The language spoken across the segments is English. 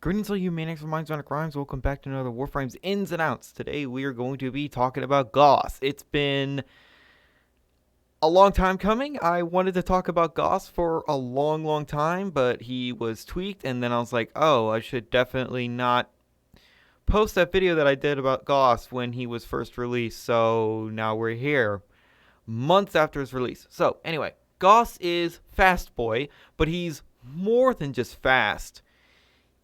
Greetings all you maniacs of minds on crimes. Welcome back to another Warframe's Ins and Outs. Today we are going to be talking about Gauss. It's been a long time coming. I wanted to talk about Gauss for a long time, but he was tweaked, and then I was like, oh, I should definitely not post that video that I did about Gauss when he was first released. So now we're here, months after his release. So anyway, Gauss is Fast Boy, but he's more than just fast.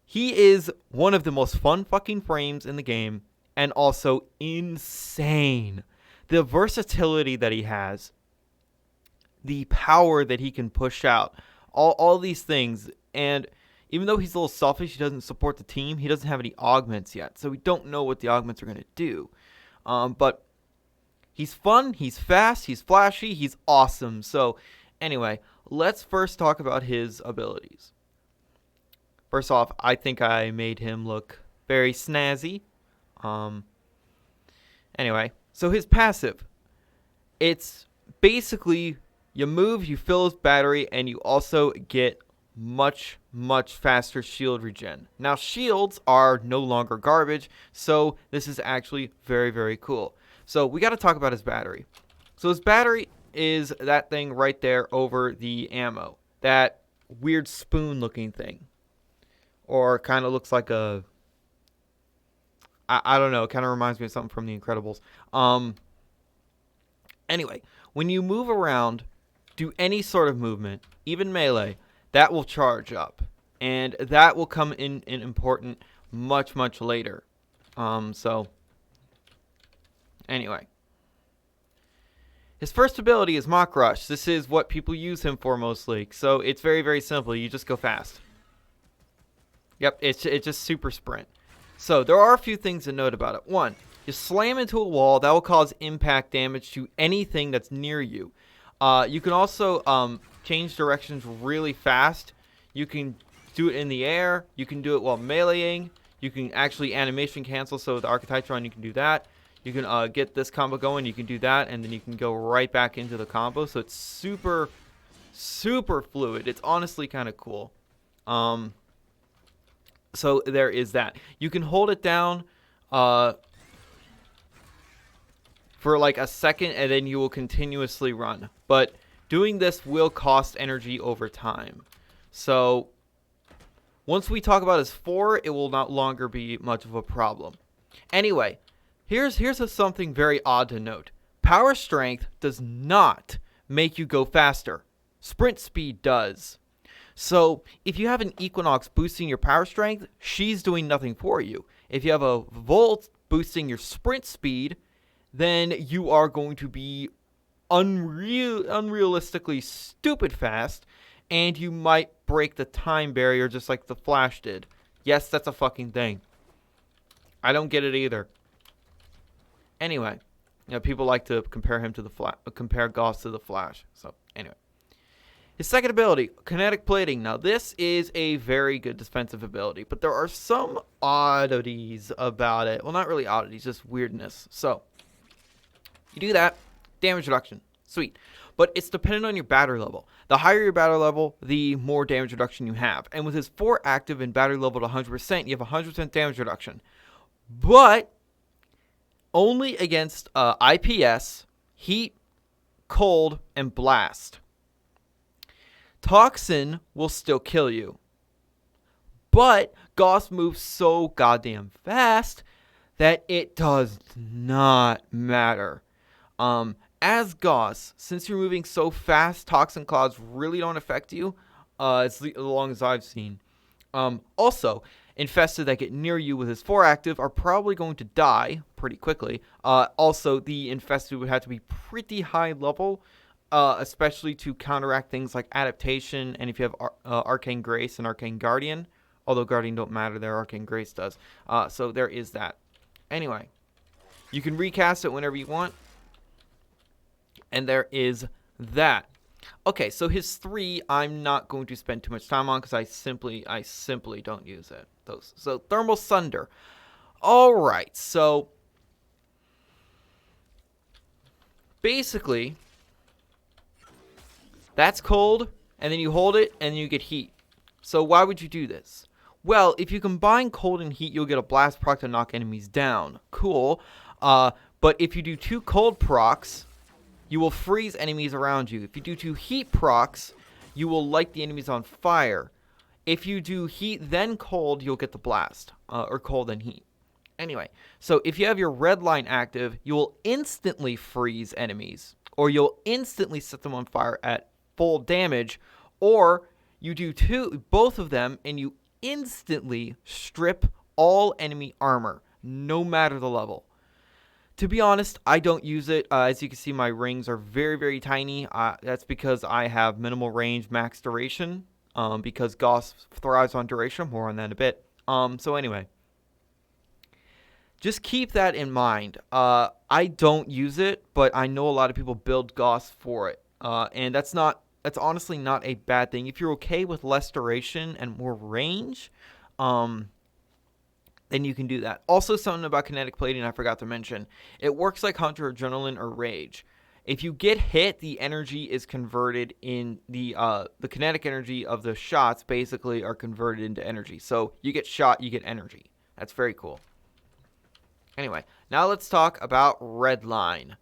He is one of the most fun fucking frames in the game, and also insane. The versatility that he has, the power that he can push out, all these things. And even though he's a little selfish, he doesn't support the team, he doesn't have any augments yet, so we don't know what the augments are going to do. But he's fun, he's fast, he's flashy, he's awesome. So anyway, let's first talk about his abilities. First off, I think I made him look very snazzy. Anyway, so his passive. It's basically you move, you fill his battery, and you also get much faster shield regen. Now, shields are no longer garbage, so this is actually very cool. So we got to talk about his battery. So his battery is that thing right there over the ammo. That weird spoon-looking thing. Or kind of looks like a, I don't know, it kind of reminds me of something from The Incredibles. Anyway, when you move around, do any sort of movement, even melee, that will charge up. And that will come in important much later. So, anyway. His first ability is Mach Rush. This is what people use him for mostly. So, it's very simple. You just go fast. Yep, it's just super sprint. So there are a few things to note about it. One, you slam into a wall, that will cause impact damage to anything that's near you. You can also change directions really fast. You can do it in the air. You can do it while meleeing. You can actually animation cancel, so with Archetytron you can do that. You can get this combo going, you can do that, and then you can go right back into the combo. So it's super fluid. It's honestly kind of cool. So there is that. You can hold it down for like a second, and then you will continuously run. But doing this will cost energy over time. So once we talk about his 4, it will no longer be much of a problem. Anyway, here's something very odd to note. Power strength does not make you go faster. Sprint speed does. So, if you have an Equinox boosting your power strength, she's doing nothing for you. If you have a Volt boosting your sprint speed, then you are going to be unrealistically stupid fast, and you might break the time barrier just like the Flash did. Yes, that's a fucking thing. I don't get it either. Anyway, people like to compare him to compare Gauss to the Flash. So, anyway. His second ability, Kinetic Plating. Now, this is a very good defensive ability, but there are some oddities about it. Well, not really oddities, just weirdness. So, you do that, damage reduction. Sweet. But it's dependent on your battery level. The higher your battery level, the more damage reduction you have. And with his 4 active and battery level at 100%, you have 100% damage reduction. But only against IPS, heat, cold, and blast. Toxin will still kill you. But Gauss moves so goddamn fast that it does not matter. As Gauss, since you're moving so fast, Toxin Clouds really don't affect you, as long as I've seen. Also, Infested that get near you with his 4 active are probably going to die pretty quickly. Also, the Infested would have to be pretty high level, especially to counteract things like Adaptation, and if you have Arcane Grace and Arcane Guardian, although Guardian don't matter there, Arcane Grace does. So there is that. Anyway, you can recast it whenever you want, and there is that. Okay, so his 3 I'm not going to spend too much time on because I simply don't use it. So Thermal Sunder. All right, so basically that's cold, and then you hold it, and you get heat. So why would you do this? Well, if you combine cold and heat, you'll get a blast proc to knock enemies down. Cool. But if you do 2 cold procs, you will freeze enemies around you. If you do 2 heat procs, you will light the enemies on fire. If you do heat then cold, you'll get the blast. Or cold and heat. Anyway, so if you have your red line active, you will instantly freeze enemies. Or you'll instantly set them on fire at full damage. Or you do both of them, and you instantly strip all enemy armor, no matter the level. To be honest, I don't use it. As you can see, my rings are very, very tiny. That's because I have minimal range, max duration. Because Gauss thrives on duration. More on that in a bit. So anyway, just keep that in mind. I don't use it, but I know a lot of people build Gauss for it. And that's honestly not a bad thing. If you're okay with less duration and more range, then you can do that. Also, something about kinetic plating I forgot to mention. It works like Hunter Adrenaline or Rage. If you get hit, the energy is converted in the kinetic energy of the shots basically are converted into energy. So you get shot, you get energy. That's very cool. Anyway, now let's talk about Redline.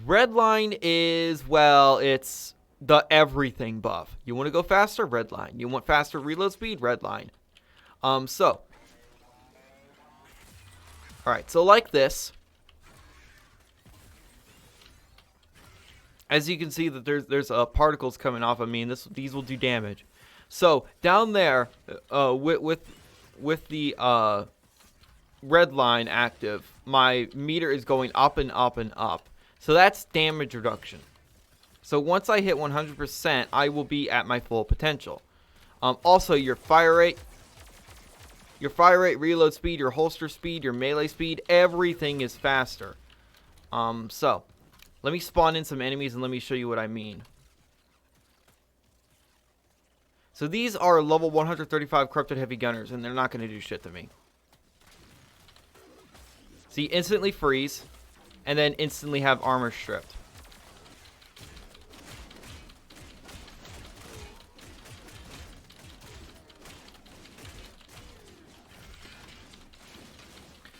Redline is, well, it's the everything buff. You want to go faster? Redline. You want faster reload speed? Redline. Alright, so like this. As you can see that there's particles coming off of me, and these will do damage. So down there, with the red line active, my meter is going up and up and up. So that's damage reduction. So once I hit 100%, I will be at my full potential. Also, your fire rate, reload speed, your holster speed, your melee speed, everything is faster. So let me spawn in some enemies and let me show you what I mean. So these are level 135 corrupted heavy gunners, and they're not going to do shit to me. See, instantly freeze, and then instantly have armor stripped.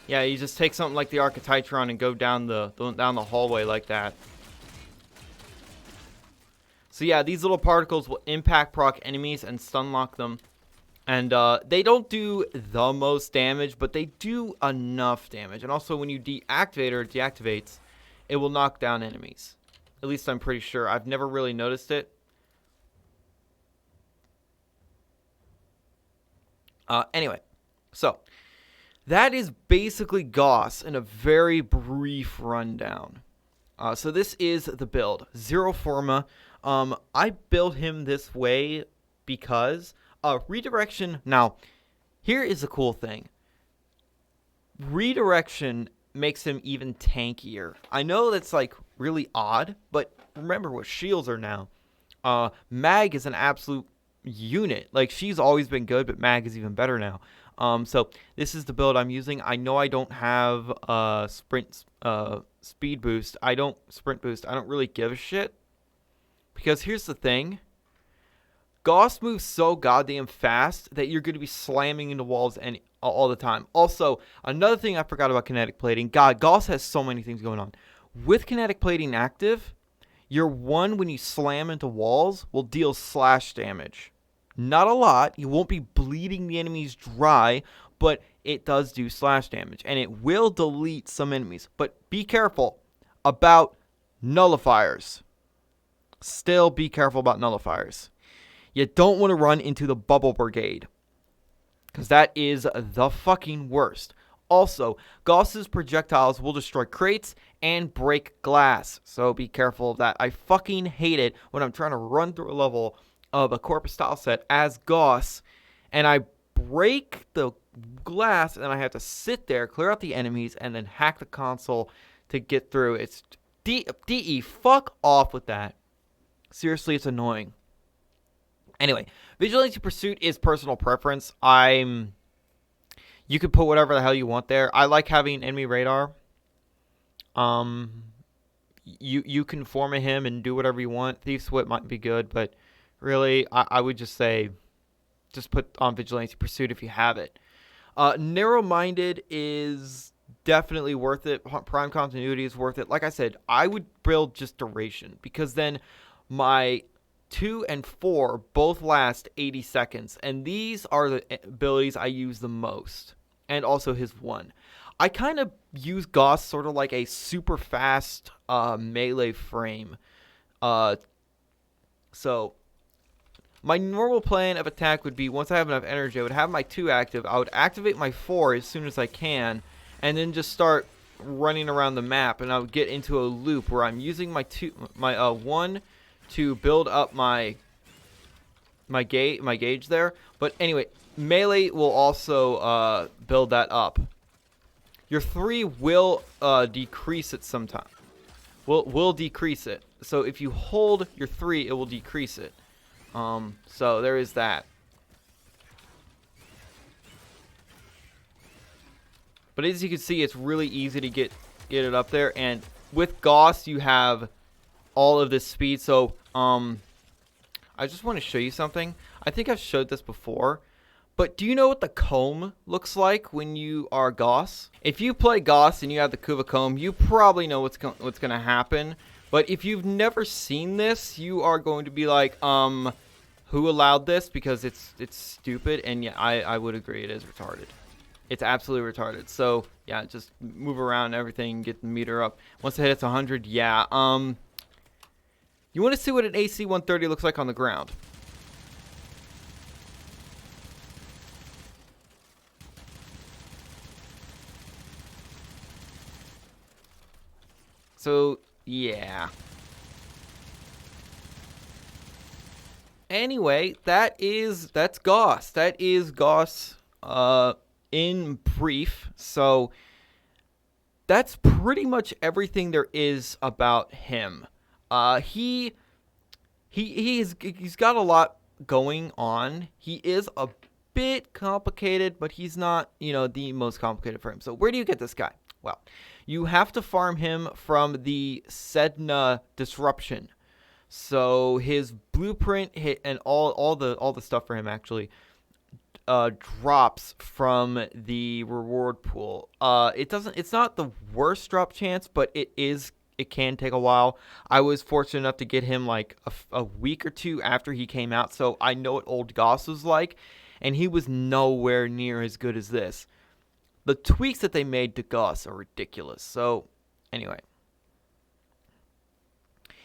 Yeah, you just take something like the Archititron and go down the hallway like that. So yeah, these little particles will impact proc enemies and stun lock them. And they don't do the most damage, but they do enough damage. And also when you deactivate or it deactivates, it will knock down enemies. At least I'm pretty sure. I've never really noticed it. Anyway, so that is basically Gauss in a very brief rundown. So this is the build. Zero Forma. I built him this way because redirection. Now, here is the cool thing. Redirection makes him even tankier. I know that's like really odd, but remember what shields are now. Mag is an absolute unit. Like, she's always been good, but Mag is even better now. So this is the build I'm using. I know I don't have speed boost. I don't sprint boost. I don't really give a shit. Because here's the thing. Gauss moves so goddamn fast that you're going to be slamming into walls all the time. Also, another thing I forgot about kinetic plating. God, Gauss has so many things going on. With kinetic plating active, your one when you slam into walls will deal slash damage. Not a lot. You won't be bleeding the enemies dry, but it does do slash damage. And it will delete some enemies. But be careful about nullifiers. Still be careful about nullifiers. You don't want to run into the bubble brigade, because that is the fucking worst. Also, Gauss's projectiles will destroy crates and break glass, so be careful of that. I fucking hate it when I'm trying to run through a level of a corpus style set as Gauss, and I break the glass, and I have to sit there, clear out the enemies, and then hack the console to get through. It's DE, fuck off with that. Seriously, it's annoying. Anyway, Vigilante Pursuit is personal preference. You can put whatever the hell you want there. I like having enemy radar. You can form a him and do whatever you want. Thief's Whip might be good, but really, I would just say just put on Vigilante Pursuit if you have it. Narrow-minded is definitely worth it. Prime Continuity is worth it. Like I said, I would build just Duration, because then my 2 and 4 both last 80 seconds, and these are the abilities I use the most, and also his 1. I kind of use Gauss sort of like a super fast melee frame. So my normal plan of attack would be, once I have enough energy, I would have my 2 active. I would activate my 4 as soon as I can, and then just start running around the map, and I would get into a loop where I'm using my 1 to build up my gauge there. But anyway, melee will also build that up. Your 3 will decrease it sometime. Will decrease it. So if you hold your 3, it will decrease it. So there is that. But as you can see, it's really easy to get it up there. And with Gauss, you have all of this speed. So I just want to show you something. I think I've showed this before. But do you know what the comb looks like when you are Gauss? If you play Gauss and you have the Kuva comb, you probably know what's going to happen. But if you've never seen this, you are going to be like, who allowed this? Because it's stupid. And yeah, I would agree, it is retarded. It's absolutely retarded. So yeah, just move around everything, get the meter up. Once it hits 100, yeah. You want to see what an AC 130 looks like on the ground? So, yeah. Anyway, that's Gauss. That is Gauss in brief. So, that's pretty much everything there is about him. He's got a lot going on. He is a bit complicated, but he's not, the most complicated for him. So, where do you get this guy? Well, you have to farm him from the Sedna disruption. So his blueprint hit and all the stuff for him actually drops from the reward pool. It's not the worst drop chance, but it can take a while. I was fortunate enough to get him like a week or 2 after he came out, so I know what old Gauss was like, and he was nowhere near as good as this. The tweaks that they made to Gauss are ridiculous. So, anyway.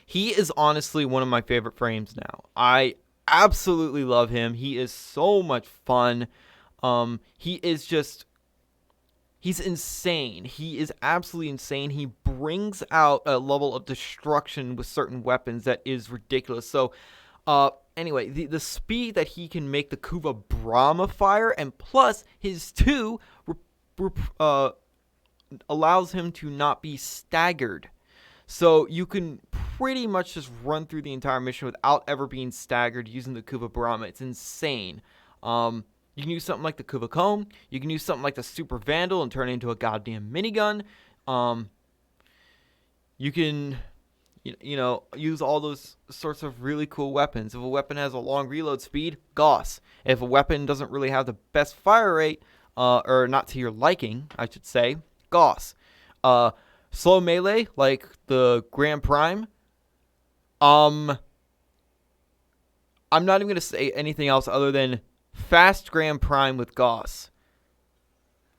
He is honestly one of my favorite frames now. I absolutely love him. He is so much fun. He's insane. He is absolutely insane. He brings out a level of destruction with certain weapons that is ridiculous. So, anyway, the speed that he can make the Kuva Brahma fire, and plus his 2 allows him to not be staggered. So you can pretty much just run through the entire mission without ever being staggered using the Kuva Brahma. It's insane. You can use something like the Kuva Comb. You can use something like the Super Vandal and turn it into a goddamn minigun. You can, use all those sorts of really cool weapons. If a weapon has a long reload speed, Gauss. If a weapon doesn't really have the best fire rate, or not to your liking, I should say, Gauss. Slow melee, like the Grand Prime. I'm not even going to say anything else other than fast Grand Prime with Gauss.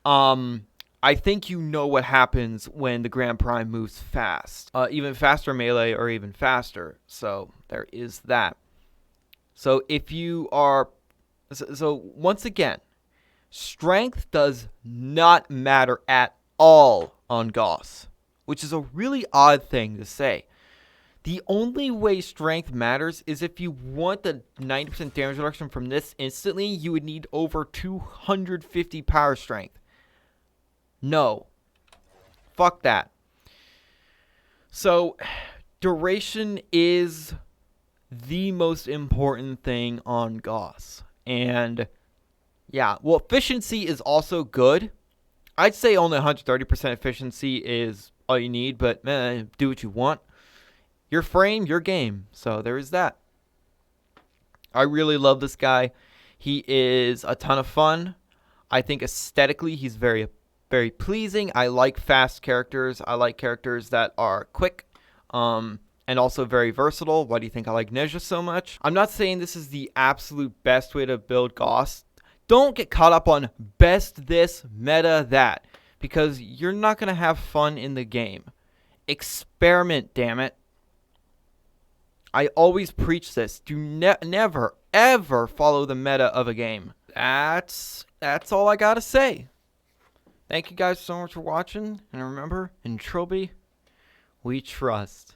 I think you know what happens when the Grand Prime moves fast. Even faster melee or even faster. So there is that. So if you are... So once again, strength does not matter at all on Gauss, which is a really odd thing to say. The only way strength matters is if you want the 90% damage reduction from this instantly, you would need over 250 power strength. No. Fuck that. So, duration is the most important thing on Gauss. And, yeah, well, efficiency is also good. I'd say only 130% efficiency is all you need, but do what you want. Your frame, your game. So there is that. I really love this guy. He is a ton of fun. I think aesthetically he's very, very pleasing. I like fast characters. I like characters that are quick. And also very versatile. Why do you think I like Nezha so much? I'm not saying this is the absolute best way to build Gauss. Don't get caught up on best this, meta that, because you're not going to have fun in the game. Experiment, damn it. I always preach this. Do never, ever follow the meta of a game. That's all I got to say. Thank you guys so much for watching. And remember, in Trilby, we trust.